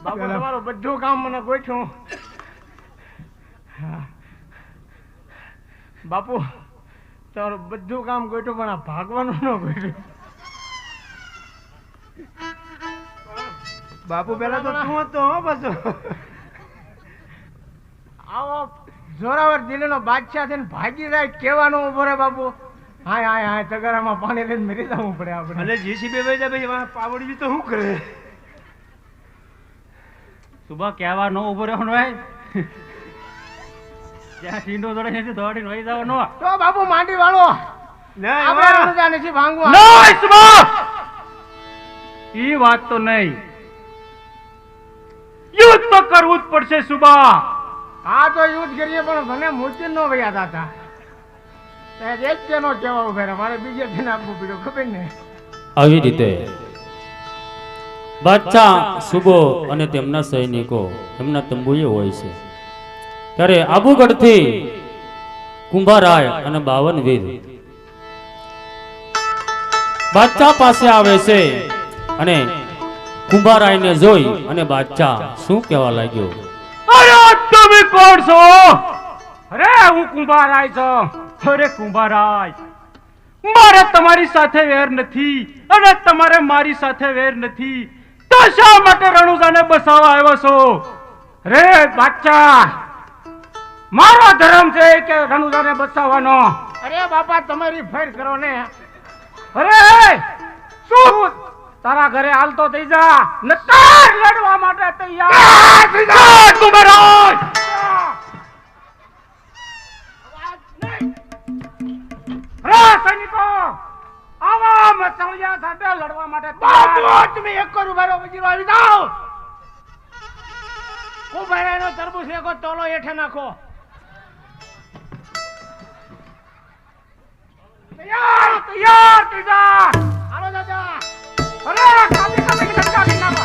બાપુ તમારું બધું કામ મને ગોઠ્યું. બાપુ તમારું બધું કામ ગોઠ્યું પણ આ ભાગવાનું ન ગોઠ્યું. બાપુ પેલા તો તું હતો પાછો. આવો જોરાવર દિલ્હીનો બાદશાહ થઈને ભાગી જાય કેવાનો ઉભો રે બાપુ. હાય હાય હાય તગારામાં પાણી લઈને મરી જવું પડે આપણે. અને જીસીબી ભાઈ ભાઈ પાવડી તો શું કરે? સુબહ કહેવા નો ઉભો રહ્યો ભાઈ. જ્યાં સીંડો દોડે છે દોડીને વહી જવાનો. તો બાપુ માંડી વાળો આપણે રણુજા નથી ભાંગવા. નહીં સુબહ ઈ વાત તો નહીં. યુદ્ધ તો કરવું જ પડશે સુબહ. હા તો યુદ્ધ કરીએ પણ મને મૂર્તિ નો વયા હતા. એક તેનો કહેવા ઉભા મારે બીજે તેને આપવું પડ્યું ખબર ને. આવી રીતે બાદશાહ સુબો અને તેમના સૈનિકો એમના તંબુએ હોય છે ત્યારે આબુગઢથી કુંભારાય અને 52 વીર બાદશાહ પાસે આવે છે અને કુંભારાયને જોઈ અને બાદશાહ શું કહેવા લાગ્યો? અરે તમે કોણ છો? અરે હું કુંભારાય છું. અરે કુંભારાય, મારે તમારી સાથે વેર નથી અને તમારે મારી સાથે વેર નથી. તો શા માટે રણુજાને બસાવવા આવ્યો છો? રે બાદશાહ, મારો ધર્મ છે કે રણુજાને બસાવવાનો. અરે બાપા તમારી ફેર કરો ને. અરે શું તારા ઘરે હાલતો થઈ જા, નકાર લડવા માટે તૈયાર થઈ જા કુંભારાય. રે સૈનિકો, આવા મસળિયા સાથે લડવા માટે બાપુ તમે એક કરું મારો વજીરો આવી જાઓ. કુંભારાયનો તરબૂચ લેકો તોલો હેઠે નાખો. તૈયાર તૈયાર થઈ જા. હાલો દાદા. અરે કાપી કાપી ધક્કા કરી નાખો.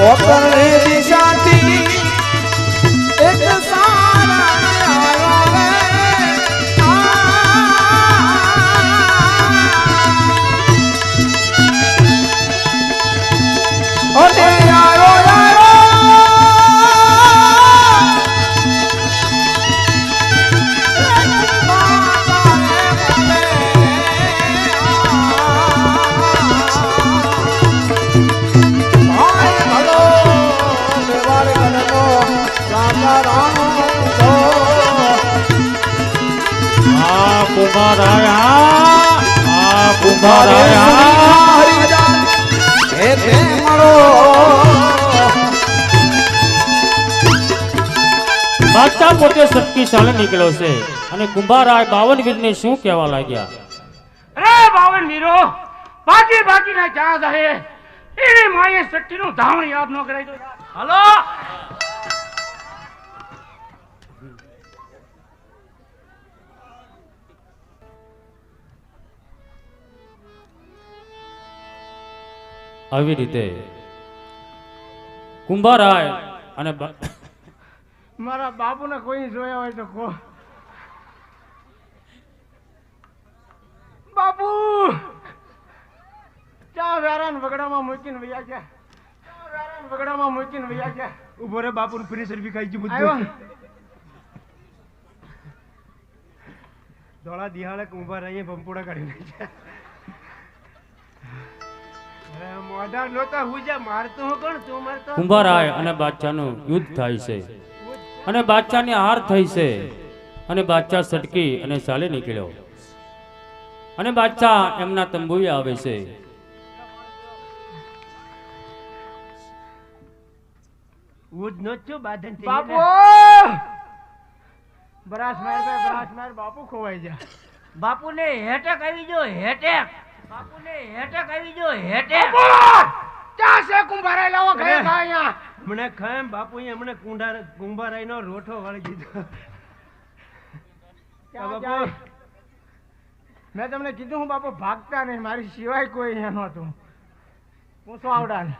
ઓપરે દિશાથી એક સારા આવ્યો રે. ઓને આયો બાદશાહ પોતે શક્તિશાળી નીકળ્યો છે અને કુંભારાય 52 વીરને શું કહેવા લાગ્યા? અરે 52 વીરો, બાકી બાકીના ક્યાં જાય? એની માએ શક્તિનું ધાવણ યાદ ન કરાય તો હાલો. આવી રીતે કુંભારાય અને મારા બાપુને કોઈ જોયા હોય તો કહો. બાપુ ક્યાં વેરાન વગડામાં મૂકીને વયા ગયા? વેરાન વગડામાં મૂકીને વયા ગયા? ઉભો રે બાપુ નું ફ્રી સર્વી ખાઈ ગયું આવ્યો. બધું. ધોળા દિહાળે કુંભારાઈએ ભંપોડા કાઢી નાખ્યા. અરે મોઢા નહોતા હું જા મારતો હું કોણ તું મારતો કુંભારાય અને બાદશાહનું યુદ્ધ થાય છે અને બાદશાહની હાર થઈ છે અને બાદશાહ સટકી અને ચાલી નીકળ્યો અને બાદશાહ એમના તંબુએ આવે છે. ઉજ નો છો બાધન થઈ બાપુ બરાસ માર બાપુ ખોવાઈ જા. બાપુને હેટેક આવી જો હેટેક બાપુને હેટેક આવી જો હેટેક ક્યાં છે કુંભારાય લાવો ઘરે ખા અહીંયા. મને ખામ બાપુ હમણે કુંભારાઈ નો રોઠો વાળી દીધો. ક્યાં જાય? મેં તમને કીધું હું બાપુ ભાગતા નહીં, મારી સિવાય કોઈ અહીંયા નહોતું. પૂછો આવડાને.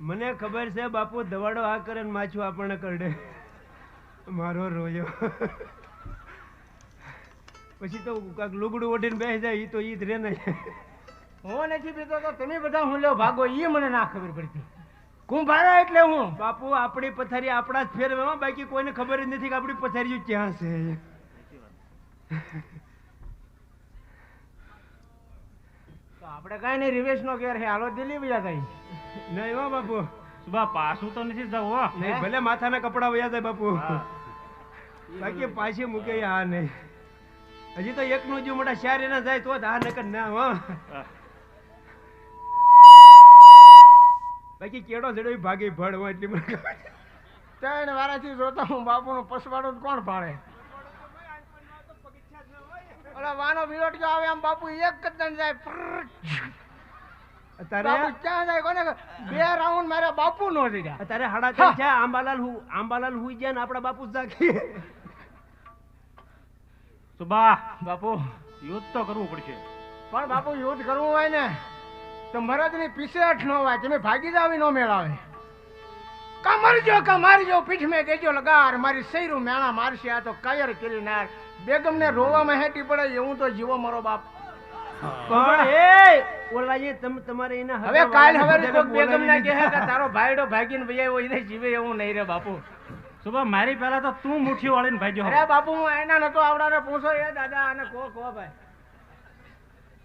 મને ખબર છે બાપુ દવાડો આ કરે ને માછું આપણને કરડે. મારો રોયો પછી તો કાક લુગડું ઓઢીને બેસી જાય ઈ તો ઈ જ રે ને. હું નથી પીતો તો તમે બધા હું લ્યો ભાગો, એ મને ના ખબર પડતી. કુંભારા એટલે હું. બાપુ આપણી પથારી આપણા જ ફેરવે, બાકી કોઈને ખબર જ નથી કે આપણી પથારી ક્યાં છે. તો આપણે કઈ નહીં, રિવેશ નો ઘેર છે, હાલો દિલ્હી વયા થાય. નહીં હો બાપુ, સુબા પાછું તો નથી જવું હો. નહીં ભલે માથાના કપડા વયા જાય બાપુ, બાકી પાછી મૂકે હા નહીં. હજી તો એકનું જ મોટા શહેર ના જાય તો જ હા નકર ના હો. બાકી કેડો જડો ભાગી ભળ હોય એટલી મને ખબર. 3 વારાથી જોતા હું બાપુનું પસવાડું કોણ પાડે. ઓલા વાનો વિરોટ જો આવે આમ બાપુ એક કદન જાય. અત્યારે બાપુ ક્યાં જાય કોને ખબર? 2 રાઉન્ડ મારા બાપુ નો થઈ ગયા. અત્યારે હાડા ત્રણ છે, આંબાલાલ હુઈ ગયા ને આપડા બાપુ જાગી. સુબા બાપુ યુદ્ધ તો કરવું પડશે. પણ બાપુ યુદ્ધ કરવું હોય ને તો મરદની પીછેહઠ ન હોય, તમે ભાગી જાવી નો મેળાવે. કા મારી જો પીઠ મેં દેજો લગાર, મારી સૈરું મેણા મારશે આ તો કાયર કરી નાર. બેગમ ને રોવામાં હેટી પડે એવું તો જીવો મારો બાપ. પણ એ ઓલાજી તમારે એના હવે કાલ હવે કોક બેગમ ને કહે કે તારો ભાઈડો ભાગીને વૈયાવો એને જીવે એવું નહીં રે બાપુ. સુબા મારી પહેલા તો તું મુઠ્ઠી વાળીને ભાગ્યો. અરે બાપુ હું એના નતો આવડાને પૂછો એ દાદા અને કો ભાઈ.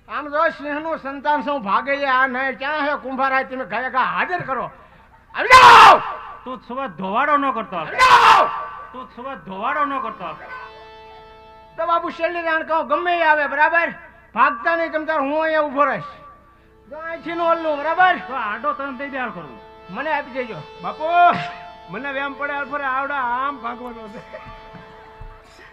આમ જો સિંહનું સંતાન શું ભાગે છે આ નહીં, ક્યાં હે કુંભારાય, તમે ઘરે ઘા હાજર કરો. આવી જાઓ. તું સુબા ધોવાડો ન કરતો. આવી જાઓ. તું સુબા ધોવાડો ન કરતો. તો બાપુ છેલ્લી રાણ કહું ગમે એ આવે બરાબર, ભાગતા નહીં તમ તાર, હું અહીંયા ઉભો રહીશ. જો અહીંથી નો હલ્લું બરાબર, તો આડો તને દઈ દે હાલ કરવું. મને આપી દેજો. બાપુ મને વ્યામ પડે અલ્ફરે આવડા આમ ભાગવાનો છે.